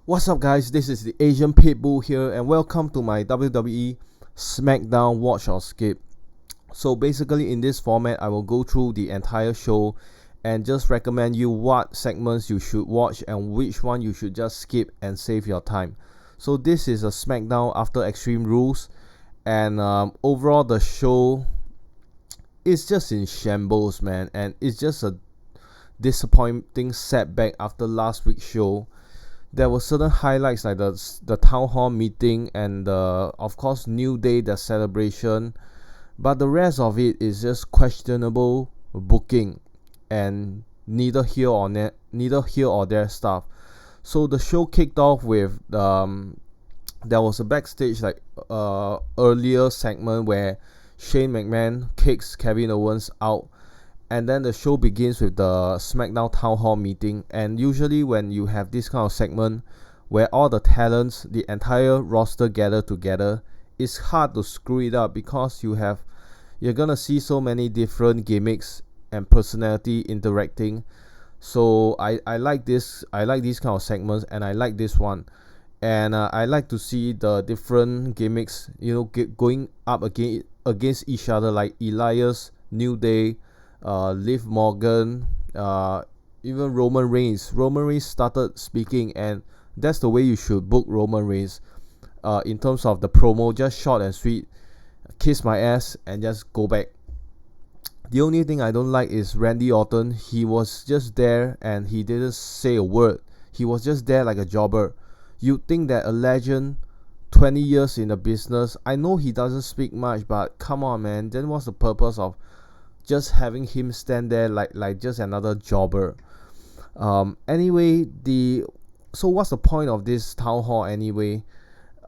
What's up, guys? This is the Asian Pitbull here, and welcome to my WWE Smackdown Watch or Skip. So basically, in this format, I will go through the entire show and just recommend you what segments you should watch and which one you should just skip and save your time. So this is a Smackdown after Extreme Rules, and overall the show is just in shambles, man, and it's just a disappointing setback after last week's show. There were certain highlights like the town hall meeting and of course New Day, the celebration, but the rest of it is just questionable booking and neither here or there stuff. So the show kicked off with there was a backstage earlier segment where Shane McMahon kicks Kevin Owens out, and then the show begins with the SmackDown Town Hall meeting. And usually when you have this kind of segment where all the talents, the entire roster gather together, it's hard to screw it up because you're gonna see so many different gimmicks and personality interacting. So I like these kind of segments, and I like this one. And I like to see the different gimmicks, going up against each other, like Elias, New Day, Liv Morgan, even Roman Reigns. Roman Reigns started speaking, and that's the way you should book Roman Reigns. In terms of the promo, just short and sweet, kiss my ass and just go back. The only thing I don't like is Randy Orton. He was just there and he didn't say a word. He was just there like a jobber. You'd think that a legend, 20 years in the business, I know he doesn't speak much, but come on, man, then what's the purpose of just having him stand there like just another jobber? Anyway, so what's the point of this town hall anyway?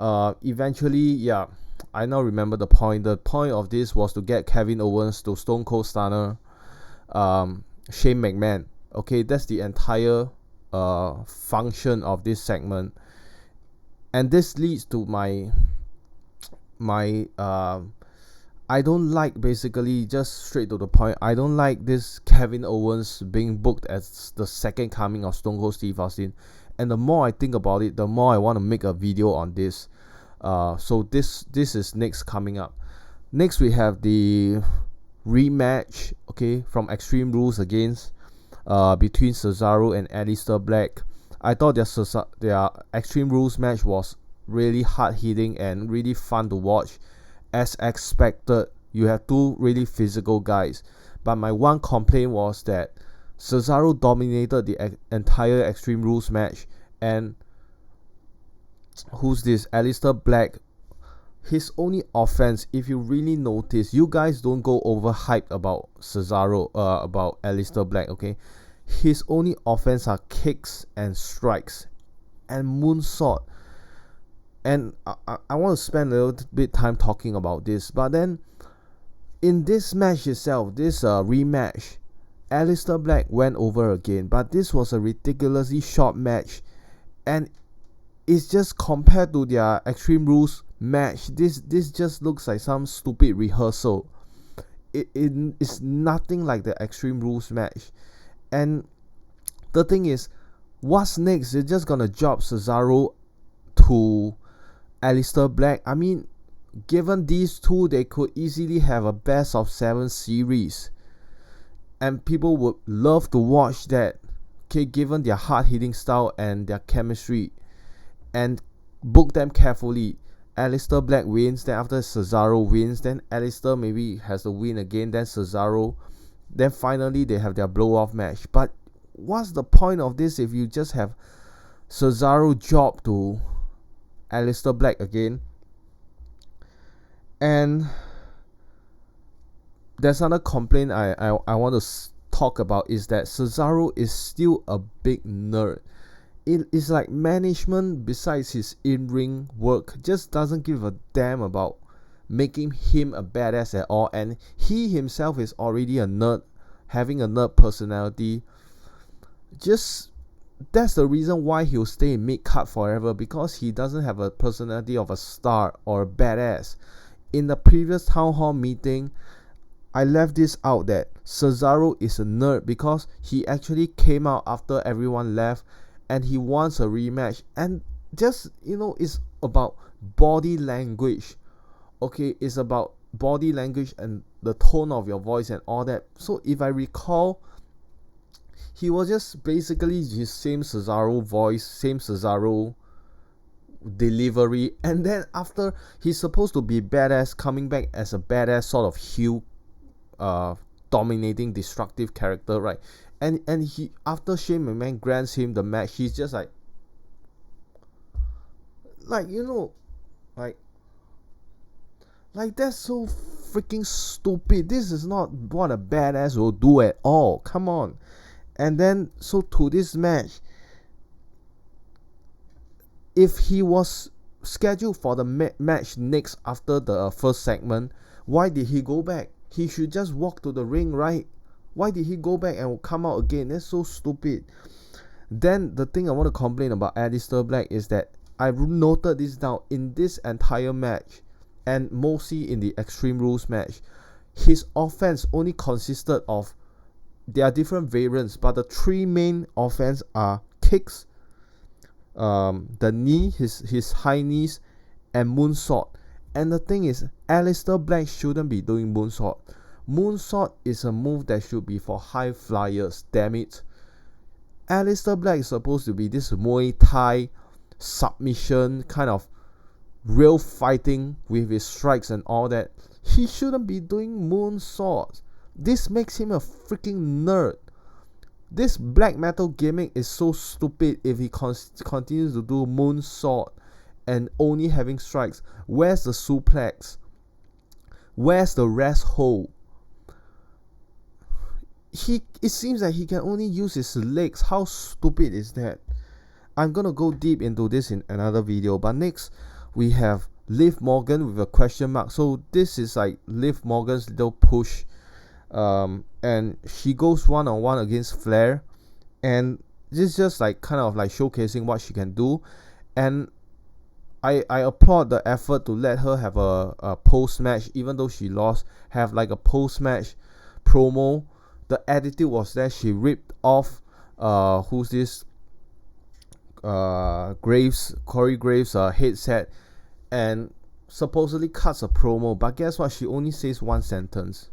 Eventually, yeah, I now remember the point. The point of this was to get Kevin Owens to Stone Cold Stunner Shane McMahon. Okay, that's the entire function of this segment, and this leads to my I don't like, basically, just straight to the point, I don't like this Kevin Owens being booked as the second coming of Stone Cold Steve Austin. And the more I think about it, the more I want to make a video on this. So this is next coming up. Next we have the rematch, okay, from Extreme Rules against between Cesaro and Aleister Black. I thought their Extreme Rules match was really hard hitting and really fun to watch. As expected, you have two really physical guys, but my one complaint was that Cesaro dominated the entire Extreme Rules match, and who's this Aleister Black? His only offense, if you really notice, you guys don't go overhyped about Cesaro, about Aleister Black, okay? His only offense are kicks and strikes and moonsault. And I want to spend a little bit time talking about this. But then, in this match itself, this rematch, Aleister Black went over again. But this was a ridiculously short match. And it's just compared to their Extreme Rules match, this just looks like some stupid rehearsal. It's nothing like the Extreme Rules match. And the thing is, what's next? They're just gonna drop Cesaro to Aleister Black. I mean, given these two, they could easily have a best of 7 series, and people would love to watch that. Okay, given their hard-hitting style and their chemistry, and book them carefully. Aleister Black wins, then after Cesaro wins, then Aleister maybe has to win again, then Cesaro, then finally they have their blow-off match. But what's the point of this if you just have Cesaro job to Aleister Black again? And there's another complaint I want to talk about, is that Cesaro is still a big nerd. It is like management, besides his in-ring work, just doesn't give a damn about making him a badass at all. And he himself is already a nerd, having a nerd personality. Just that's the reason why he'll stay in mid-card forever, because he doesn't have a personality of a star or a badass. In the previous town hall meeting, I left this out, that Cesaro is a nerd because he actually came out after everyone left and he wants a rematch. And just, it's about body language. Okay, it's about body language and the tone of your voice and all that. So if I recall, he was just basically his same Cesaro voice, same Cesaro delivery, and then after he's supposed to be badass, coming back as a badass sort of heel, dominating, destructive character, right? And he, after Shane McMahon grants him the match, he's just like like that's so freaking stupid. This is not what a badass will do at all. Come on. And then, so to this match, if he was scheduled for the match next after the first segment, why did he go back? He should just walk to the ring, right? Why did he go back and come out again? That's so stupid. Then the thing I want to complain about Aleister Black is that I've noted this down in this entire match, and mostly in the Extreme Rules match, his offense only consisted of, there are different variants, but the three main offense are kicks, the knee, his high knees, and moonsault. And the thing is, Aleister Black shouldn't be doing moonsault. Moonsault is a move that should be for high flyers, damn it. Aleister Black is supposed to be this Muay Thai submission kind of real fighting with his strikes and all that. He shouldn't be doing moonsaults. This makes him a freaking nerd. This black metal gimmick is so stupid if he continues to do moonsault and only having strikes. Where's the suplex? Where's the rest hold? It seems that he can only use his legs. How stupid is that? I'm gonna go deep into this in another video. But next we have Liv Morgan with a question mark. So this is like Liv Morgan's little push. And she goes one-on-one against Flair, and this is just like kind of like showcasing what she can do. And I applaud the effort to let her have a post-match, even though she lost, have like a post-match promo. The attitude was that she ripped off who's this Corey Graves headset, and supposedly cuts a promo, but guess what, she only says one sentence.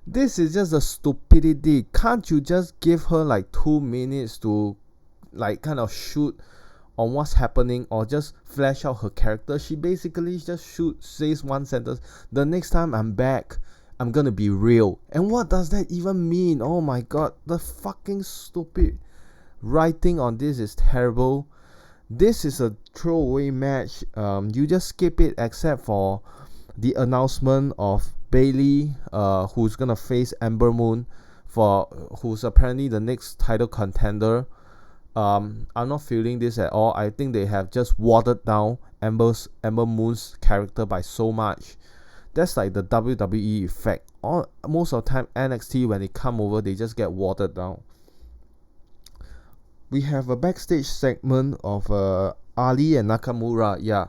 This is just a stupidity. Can't you just give her like 2 minutes to like kind of shoot on what's happening, or just flesh out her character? She basically just says one sentence: the next time I'm back, I'm gonna be real. And what does that even mean? Oh my god, the fucking stupid writing on this is terrible. This is a throwaway match. You just skip it except for the announcement of Bayley, who's gonna face Ember Moon, who's apparently the next title contender. I'm not feeling this at all. I think they have just watered down Ember Moon's character by so much. That's like the WWE effect. Most of the time NXT, when they come over, they just get watered down. We have a backstage segment of Ali and Nakamura, yeah.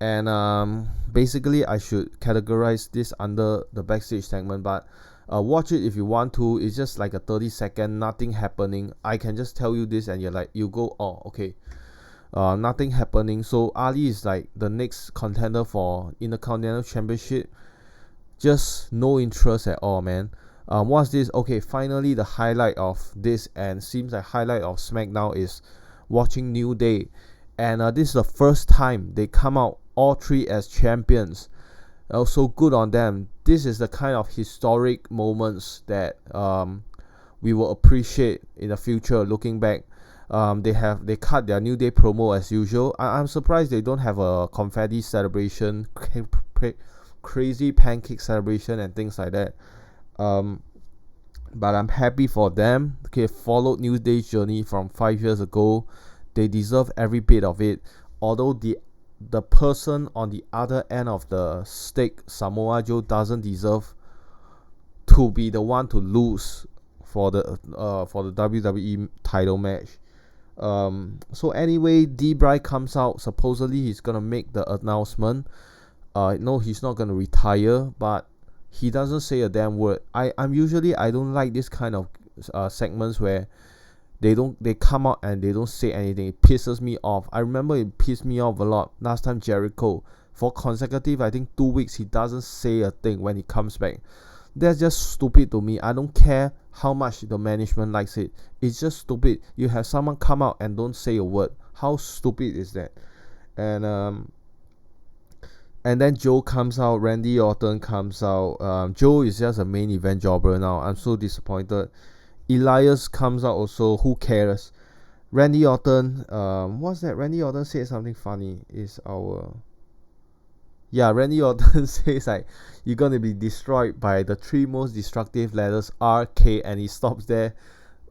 And basically I should categorize this under the backstage segment, but watch it if you want to. It's just like a 30-second, nothing happening. I can just tell you this and you go, oh, okay. Nothing happening. So Ali is like the next contender for Intercontinental Championship. Just no interest at all, man. What's this? Okay, finally the highlight of this, and seems like highlight of SmackDown, is watching New Day. And this is the first time they come out all three as champions. So good on them. This is the kind of historic moments that we will appreciate in the future. Looking back, they cut their New Day promo as usual. I'm surprised they don't have a confetti celebration, crazy pancake celebration and things like that. But I'm happy for them. Okay, followed New Day's journey from 5 years ago. They deserve every bit of it. Although the person on the other end of the stick, Samoa Joe, doesn't deserve to be the one to lose for the WWE title match. So anyway, D-Bry comes out. Supposedly he's gonna make the announcement. No, he's not gonna retire, but he doesn't say a damn word. I don't like this kind of segments where They come out and they don't say anything. It pisses me off. I remember it pissed me off a lot last time. Jericho, for consecutive I think 2 weeks, he doesn't say a thing when he comes back. That's just stupid to me. I don't care how much the management likes it. It's just stupid. You have someone come out and don't say a word. How stupid is that? And then Joe comes out. Randy Orton comes out. Joe is just a main event jobber now. I'm so disappointed. Elias comes out also. Who cares? Randy Orton. What's that? Randy Orton said something funny. Randy Orton says like, you're gonna be destroyed by the 3 most destructive letters RK, and he stops there.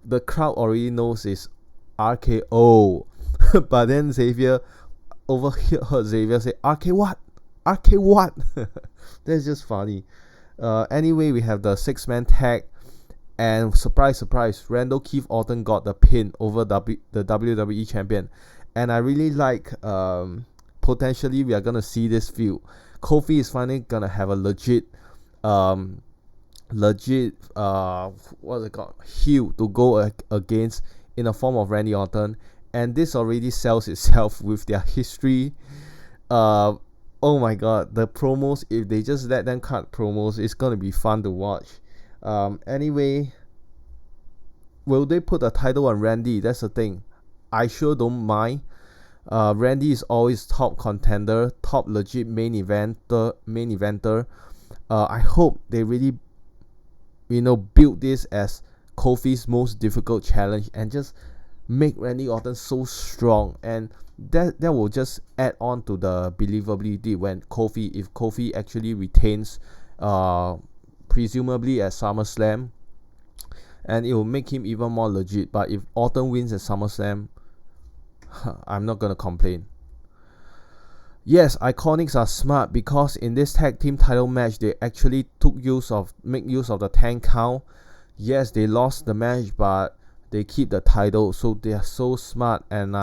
The crowd already knows it's RKO. But then Xavier overheard Xavier say RK what? RK what? That's just funny. Anyway, we have the 6-man tag, and surprise, Randall Keith Orton got the pin over the WWE champion. And I really like, potentially we are gonna see this feud. Kofi is finally gonna have a legit what's it called, heel to go against in the form of Randy Orton, and this already sells itself with their history. Oh my god, the promos, if they just let them cut promos, it's gonna be fun to watch. Anyway, will they put a title on Randy? That's the thing. I sure don't mind. Randy is always top contender, top legit main eventer. I hope they really, build this as Kofi's most difficult challenge and just make Randy Orton so strong, and that will just add on to the believability when if Kofi actually retains, presumably at SummerSlam, and it will make him even more legit. But if Orton wins at SummerSlam, I'm not gonna complain. Yes, Iconics are smart, because in this tag team title match they actually make use of the 10 count. Yes, they lost the match, but they keep the title, so they are so smart. And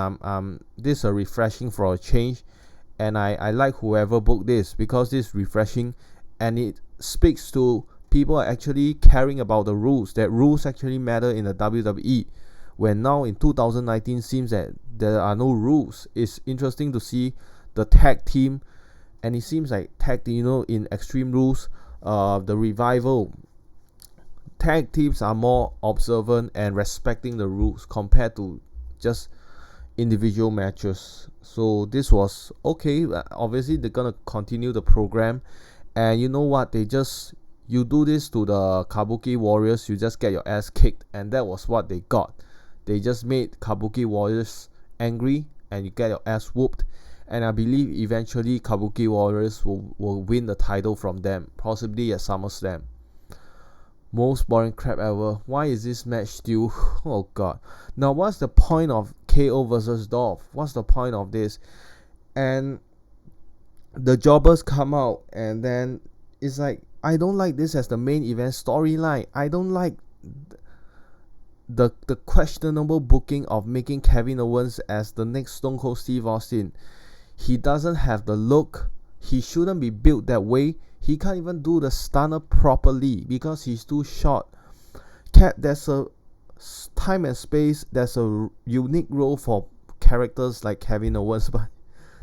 this is a refreshing for a change, and I like whoever booked this, because this is refreshing and it speaks to people are actually caring about the rules, that rules actually matter in the WWE. When now in 2019 seems that there are no rules. It's interesting to see the tag team, and it seems like tag team, in Extreme Rules, the Revival, tag teams are more observant and respecting the rules compared to just individual matches. So this was okay. Obviously they're gonna continue the program, and you know what, you do this to the Kabuki Warriors, you just get your ass kicked, and that was what they got. They just made Kabuki Warriors angry, and you get your ass whooped. And I believe eventually Kabuki Warriors will win the title from them, possibly at SummerSlam. Most boring crap ever. Why is this match still? Oh god. Now what's the point of KO versus Dolph? What's the point of this? And the jobbers come out, and then it's like, I don't like this as the main event storyline. I don't like the questionable booking of making Kevin Owens as the next Stone Cold Steve Austin. He doesn't have the look. He shouldn't be built that way. He can't even do the stunner properly because he's too short. There's a time and space. There's a unique role for characters like Kevin Owens, but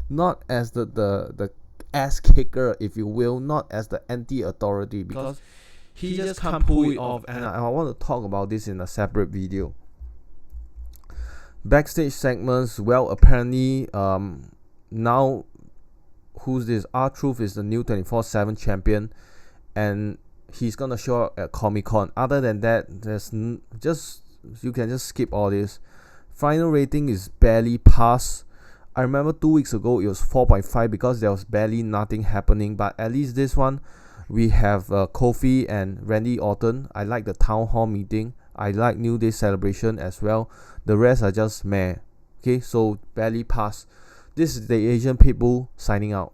not as the ass kicker, if you will, not as the anti-authority, because he just can't pull it off. And I want to talk about this in a separate video. Backstage segments. Well, apparently, now, who's this? R-Truth is the new 24/7 champion, and he's gonna show up at Comic-Con. Other than that, you can just skip all this. Final rating is barely pass. I remember 2 weeks ago it was 4.5 because there was barely nothing happening, but at least this one, we have Kofi and Randy Orton. I like the town hall meeting. I like New Day celebration as well. The rest are just meh. Okay, so barely pass. This is the Asian Pitbull signing out.